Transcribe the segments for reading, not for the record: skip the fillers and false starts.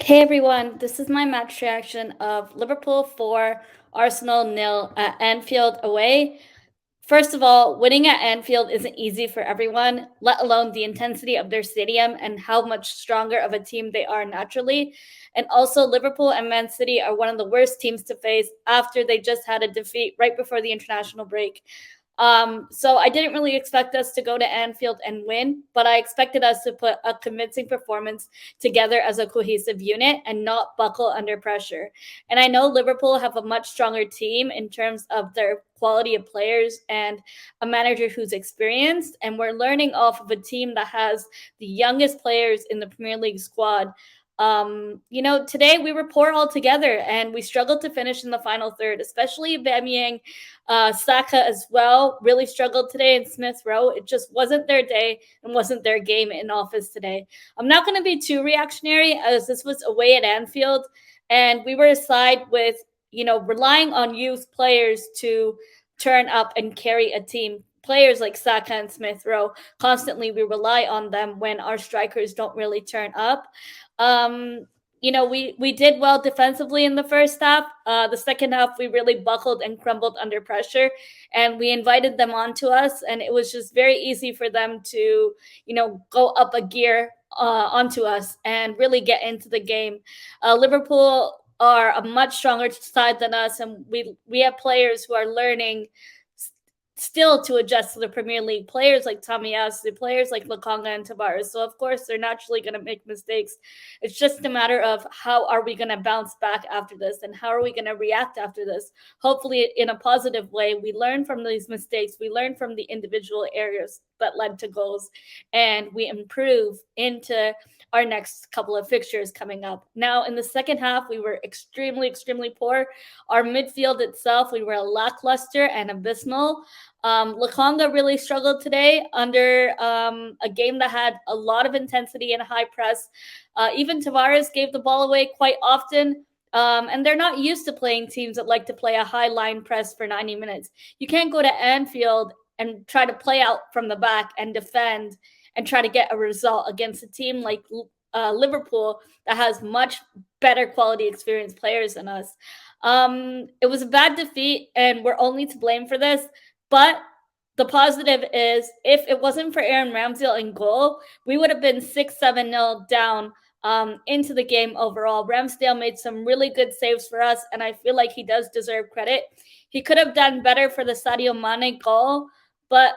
Hey everyone, this is my match reaction of Liverpool 4, Arsenal nil at Anfield away. First of all, winning at Anfield isn't easy for everyone, let alone the intensity of their stadium and how much stronger of a team they are naturally. And also, Liverpool and Man City are one of the worst teams to face after they just had a defeat right before the international break. So I didn't really expect us to go to Anfield and win, but I expected us to put a convincing performance together as a cohesive unit and not buckle under pressure. And I know Liverpool have a much stronger team in terms of their quality of players and a manager who's experienced. And we're learning off of a team that has the youngest players in the Premier League squad. Today we were poor altogether and we struggled to finish in the final third, especially Bamiyang. Saka as well really struggled today in Smith Rowe. It just wasn't their day and wasn't their game in office today. I'm not going to be too reactionary as this was away at Anfield and we were a side with, relying on youth players to turn up and carry a team. Players like Saka and Smith Rowe, constantly we rely on them when our strikers don't really turn up. We did well defensively in the first half. The second half, we really buckled and crumbled under pressure, and we invited them onto us, and it was just very easy for them to, go up a gear onto us and really get into the game. Liverpool are a much stronger side than us, and we have players who are learning still to adjust to the Premier League. Players like Tomiyasu, players like Lokonga and Tavares. So of course they're naturally going to make mistakes. It's just a matter of how are we going to bounce back after this and how are we going to react after this. Hopefully in a positive way. We learn from these mistakes. We learn from the individual areas that led to goals and we improve into our next couple of fixtures coming up. Now, in the second half, we were extremely, extremely poor. Our midfield itself, we were lackluster and abysmal. Lokonga really struggled today under a game that had a lot of intensity and high press. Even Tavares gave the ball away quite often. And they're not used to playing teams that like to play a high line press for 90 minutes. You can't go to Anfield and try to play out from the back and defend and try to get a result against a team like Liverpool that has much better quality experienced players than us. It was a bad defeat, and we're only to blame for this. But the positive is, if it wasn't for Aaron Ramsdale in goal, we would have been 6-7-0 down into the game overall. Ramsdale made some really good saves for us, and I feel like he does deserve credit. He could have done better for the Sadio Mane goal, but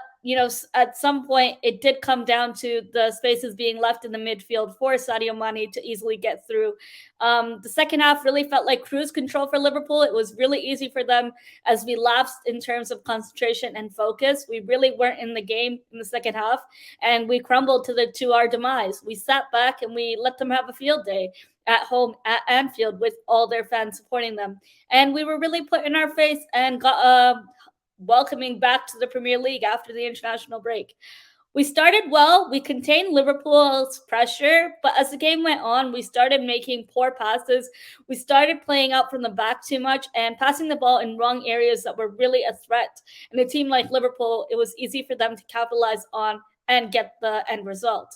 at some point it did come down to the spaces being left in the midfield for Sadio Mane to easily get through. The second half really felt like cruise control for Liverpool. It was really easy for them as we lapsed in terms of concentration and focus. We really weren't in the game in the second half, and we crumbled to our demise. We sat back and we let them have a field day at home at Anfield with all their fans supporting them. And we were really put in our face and got welcoming back to the Premier League after the international break. We started well. We contained Liverpool's pressure, but as the game went on, we started making poor passes. We started playing out from the back too much and passing the ball in wrong areas that were really a threat. And a team like Liverpool, it was easy for them to capitalize on and get the end result.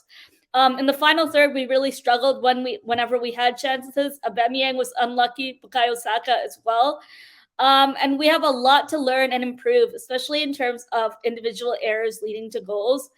In the final third, we really struggled whenever we had chances. Aubameyang was unlucky, Bukayo Saka as well. And we have a lot to learn and improve, especially in terms of individual errors leading to goals.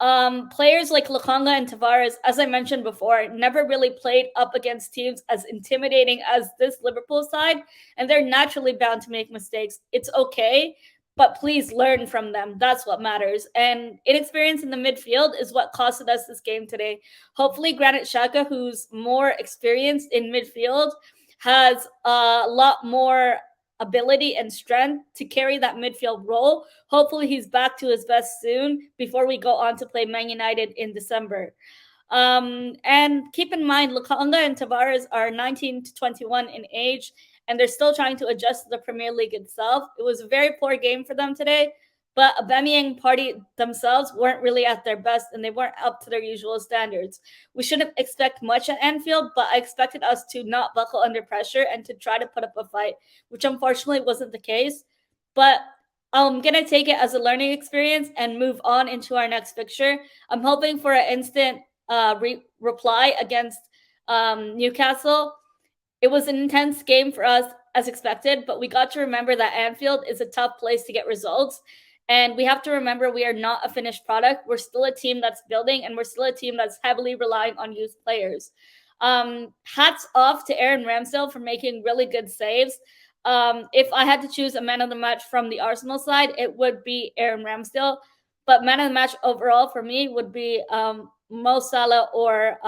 Players like Lokonga and Tavares, as I mentioned before, never really played up against teams as intimidating as this Liverpool side, and they're naturally bound to make mistakes. It's okay, but please learn from them. That's what matters. And inexperience in the midfield is what costed us this game today. Hopefully, Granit Xhaka, who's more experienced in midfield, has a lot more ability and strength to carry that midfield role. Hopefully he's back to his best soon before we go on to play Man United in December. And keep in mind, Lokonga and Tavares are 19 to 21 in age, and they're still trying to adjust to the Premier League itself. It was a very poor game for them today, but Aubameyang party themselves weren't really at their best, and they weren't up to their usual standards. We shouldn't expect much at Anfield, but I expected us to not buckle under pressure and to try to put up a fight, which unfortunately wasn't the case. But I'm going to take it as a learning experience and move on into our next fixture. I'm hoping for an instant reply against Newcastle. It was an intense game for us as expected, but we got to remember that Anfield is a tough place to get results. And we have to remember we are not a finished product. We're still a team that's building, and we're still a team that's heavily relying on youth players. Hats off to Aaron Ramsdale for making really good saves. If I had to choose a man of the match from the Arsenal side, it would be Aaron Ramsdale. But man of the match overall for me would be Mo Salah or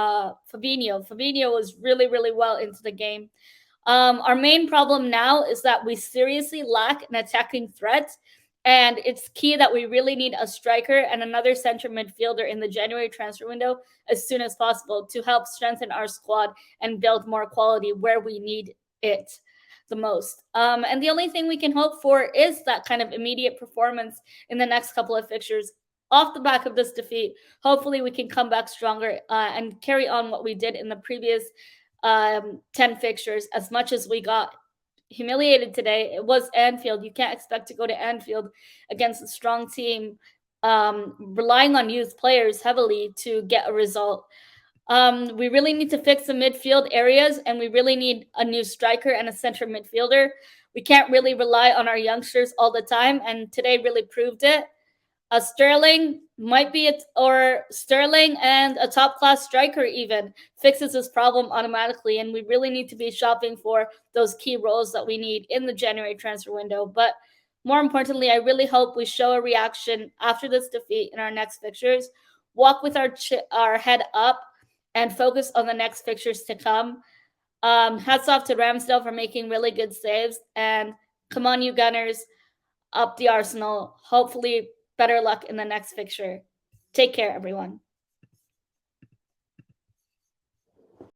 Fabinho. Fabinho was really, really well into the game. Our main problem now is that we seriously lack an attacking threat. And it's key that we really need a striker and another center midfielder in the January transfer window as soon as possible to help strengthen our squad and build more quality where we need it the most. And the only thing we can hope for is that kind of immediate performance in the next couple of fixtures. Off the back of this defeat, hopefully we can come back stronger and carry on what we did in the previous 10 fixtures. As much as we got humiliated today, it was Anfield. You can't expect to go to Anfield against a strong team, relying on youth players heavily to get a result. We really need to fix the midfield areas, and we really need a new striker and a center midfielder. We can't really rely on our youngsters all the time, and today really proved it. Sterling might be Sterling and a top class striker even fixes this problem automatically, and we really need to be shopping for those key roles that we need in the January transfer window. But more importantly, I really hope we show a reaction after this defeat in our next fixtures, walk with our head up, and focus on the next fixtures to come. Hats off to Ramsdale for making really good saves, and come on, you Gunners, up the Arsenal. Hopefully, better luck in the next fixture. Take care, everyone.